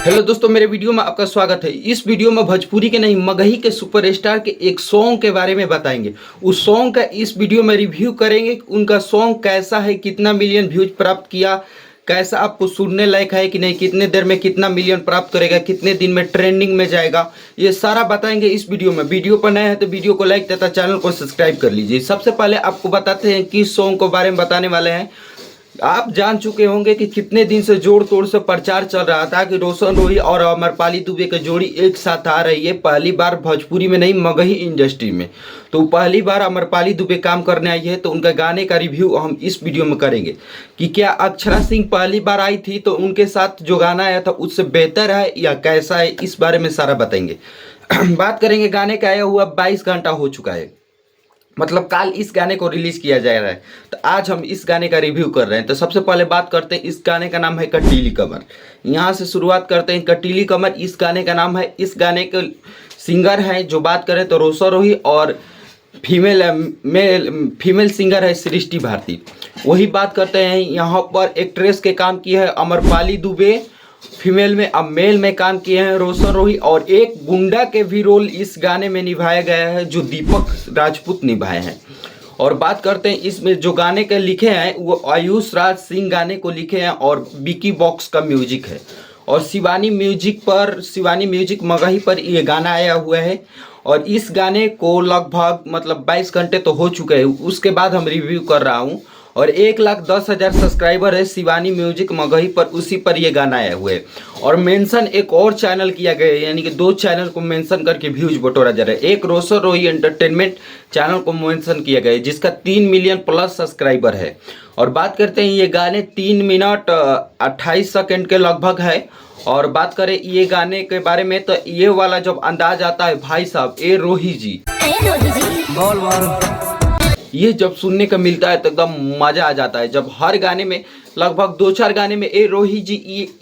Hello दोस्तों, मेरे video में आपका स्वागत है। इस वीडियो में भोजपुरी के नहीं मगही के सुपरस्टार के एक सॉन्ग के बारे में बताएंगे। उस सॉन्ग का इस वीडियो में रिव्यू करेंगे। उनका सॉन्ग कैसा है, कितना मिलियन व्यूज प्राप्त किया, कैसा आपको सुनने लायक है कि नहीं, कितने देर में कितना मिलियन प्राप्त करेगा, कितने दिन में ट्रेंडिंग में जाएगा, ये सारा बताएंगे इस वीडियो में। वीडियो पर नए हैं तो वीडियो को लाइक तथा चैनल को सब्सक्राइब कर लीजिए। सबसे पहले आपको बताते हैं किस सॉन्ग के बारे में बताने वाले हैं। आप जान चुके होंगे कि कितने दिन से जोड़ तोड़ से प्रचार चल रहा था कि रोशन रोही और अमरपाली दुबे की जोड़ी एक साथ आ रही है। पहली बार भोजपुरी में नहीं, मगही इंडस्ट्री में। तो पहली बार अमरपाली दुबे काम करने आई है, तो उनका गाने का रिव्यू हम इस वीडियो में करेंगे कि क्या अक्षरा सिंह पहली बार आई थी तो उनके साथ जो गाना आया था उससे बेहतर है या कैसा है, इस बारे में सारा बताएंगे। बात करेंगे गाने का आया हुआ 22 घंटा हो चुका है, मतलब कल इस गाने को रिलीज किया जा रहा है। तो आज हम इस गाने का रिव्यू कर रहे हैं। तो सबसे पहले बात करते हैं, इस गाने का नाम है कटीली कमर। यहाँ से शुरुआत करते हैं। कटीली कमर इस गाने का नाम है। इस गाने के सिंगर हैं, जो बात करें तो रोशन रोही, और फीमेल सिंगर है सृष्टि भारती। वही बात करते हैं, यहाँ पर एक्ट्रेस के काम की है अमरपाली दुबे, फीमेल में। अब मेल में काम किए हैं रोशन रोही, और एक गुंडा के भी रोल इस गाने में निभाया गया है जो दीपक राजपूत निभाए हैं। और बात करते हैं, इसमें जो गाने के लिखे हैं वो आयुष राज सिंह गाने को लिखे हैं, और बिकी बॉक्स का म्यूजिक है। और शिवानी म्यूजिक मगही पर ये गाना आया हुआ है। और इस गाने को लगभग मतलब 22 घंटे तो हो चुके हैं, उसके बाद हम रिव्यू कर रहा हूँ। और 1,10,000 सब्सक्राइबर है शिवानी म्यूजिक मगही पर, उसी पर ये गाना आया हुआ है। और मेंशन एक और चैनल किया गया है, यानी कि 2 चैनल को मेंशन करके व्यूज बटोरा जा रहा है। एक रोशन रोही एंटरटेनमेंट चैनल को मेंशन किया गया है, जिसका 3 मिलियन प्लस सब्सक्राइबर है। और बात करते हैं, ये गाने 3 मिनट 28 सेकेंड के लगभग है। और बात करें ये गाने के बारे में, तो ये वाला जब अंदाज आता है भाई साहब, ए रोही जी ये जब सुनने का मिलता है तो एकदम मजा आ जाता है। जब हर गाने में, लगभग 2-4 गाने में ए रोही जी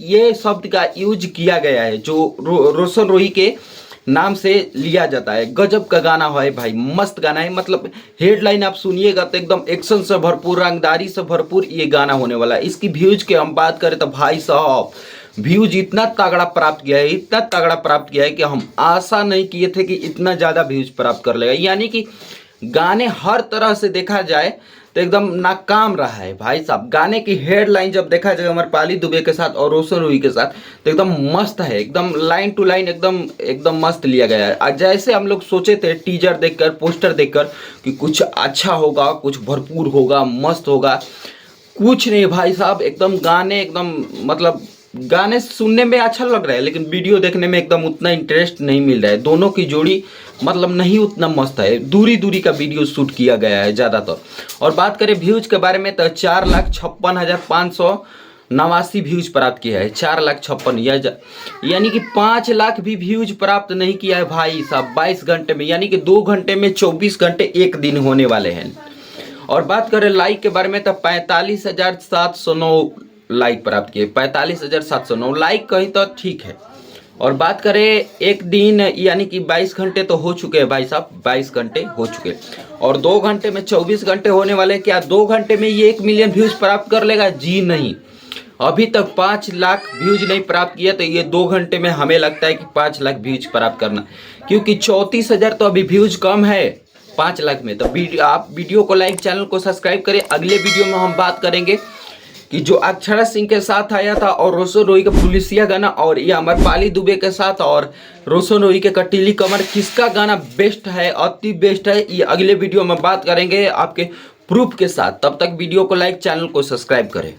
ये शब्द का यूज किया गया है, जो रोशन रोही के नाम से लिया जाता है। गजब का गाना है भाई, मस्त गाना है। मतलब हेडलाइन आप सुनिएगा तो एकदम एक्शन से भरपूर, रंगदारी से भरपूर ये गाना होने वाला है। इसकी व्यूज की हम बात करें तो भाई साहब, व्यूज इतना तगड़ा प्राप्त किया है, इतना तगड़ा प्राप्त किया है कि हम आशा नहीं किए थे कि इतना ज़्यादा व्यूज प्राप्त कर लेगा। यानी कि गाने हर तरह से देखा जाए तो एकदम नाकाम रहा है भाई साहब। गाने की हेडलाइन जब देखा जाए अमरपाली दुबे के साथ और रोशन रोही के साथ, तो एकदम मस्त है, एकदम लाइन टू लाइन एकदम मस्त लिया गया है। आज जैसे हम लोग सोचे थे टीजर देखकर, पोस्टर देखकर कि कुछ अच्छा होगा, कुछ भरपूर होगा, मस्त होगा, कुछ नहीं भाई साहब। एकदम गाने एकदम मतलब गाने सुनने में अच्छा लग रहा है, लेकिन वीडियो देखने में एकदम उतना इंटरेस्ट नहीं मिल रहा है। दोनों की जोड़ी मतलब नहीं उतना मस्त है। दूरी का वीडियो शूट किया गया है ज़्यादातर। और बात करें व्यूज के बारे में तो 4,56,589 व्यूज प्राप्त किया है। 4,56,000 यानी कि 5 लाख भी व्यूज प्राप्त नहीं किया है भाई साहब 22 घंटे में। यानी कि 2 घंटे में 24 घंटे एक दिन होने वाले हैं। और बात करें लाइक के बारे में तो 45,709 लाइक प्राप्त किए। 45,709 लाइक कहीं तो ठीक है। और बात करें एक दिन, यानी कि 22 घंटे तो हो चुके हैं भाई साहब, 22 घंटे हो चुके। और 2 घंटे में 24 घंटे होने वाले। क्या 2 घंटे में ये 1 मिलियन व्यूज प्राप्त कर लेगा? जी नहीं, अभी तक 5 लाख व्यूज नहीं प्राप्त किया। तो ये 2 घंटे में हमें लगता है कि 5 लाख व्यूज प्राप्त करना, क्योंकि 34,000 तो अभी व्यूज कम है 5 लाख में। तो आप वीडियो को लाइक, चैनल को सब्सक्राइब करें। अगले वीडियो में हम बात करेंगे कि जो अक्षरा सिंह के साथ आया था और रोशन रोही का पुलिसिया गाना, और ये अमरपाली दुबे के साथ और रोशन रोही के कटीली कमर, किसका गाना बेस्ट है, अति बेस्ट है, ये अगले वीडियो में बात करेंगे आपके प्रूफ के साथ। तब तक वीडियो को लाइक, चैनल को सब्सक्राइब करें।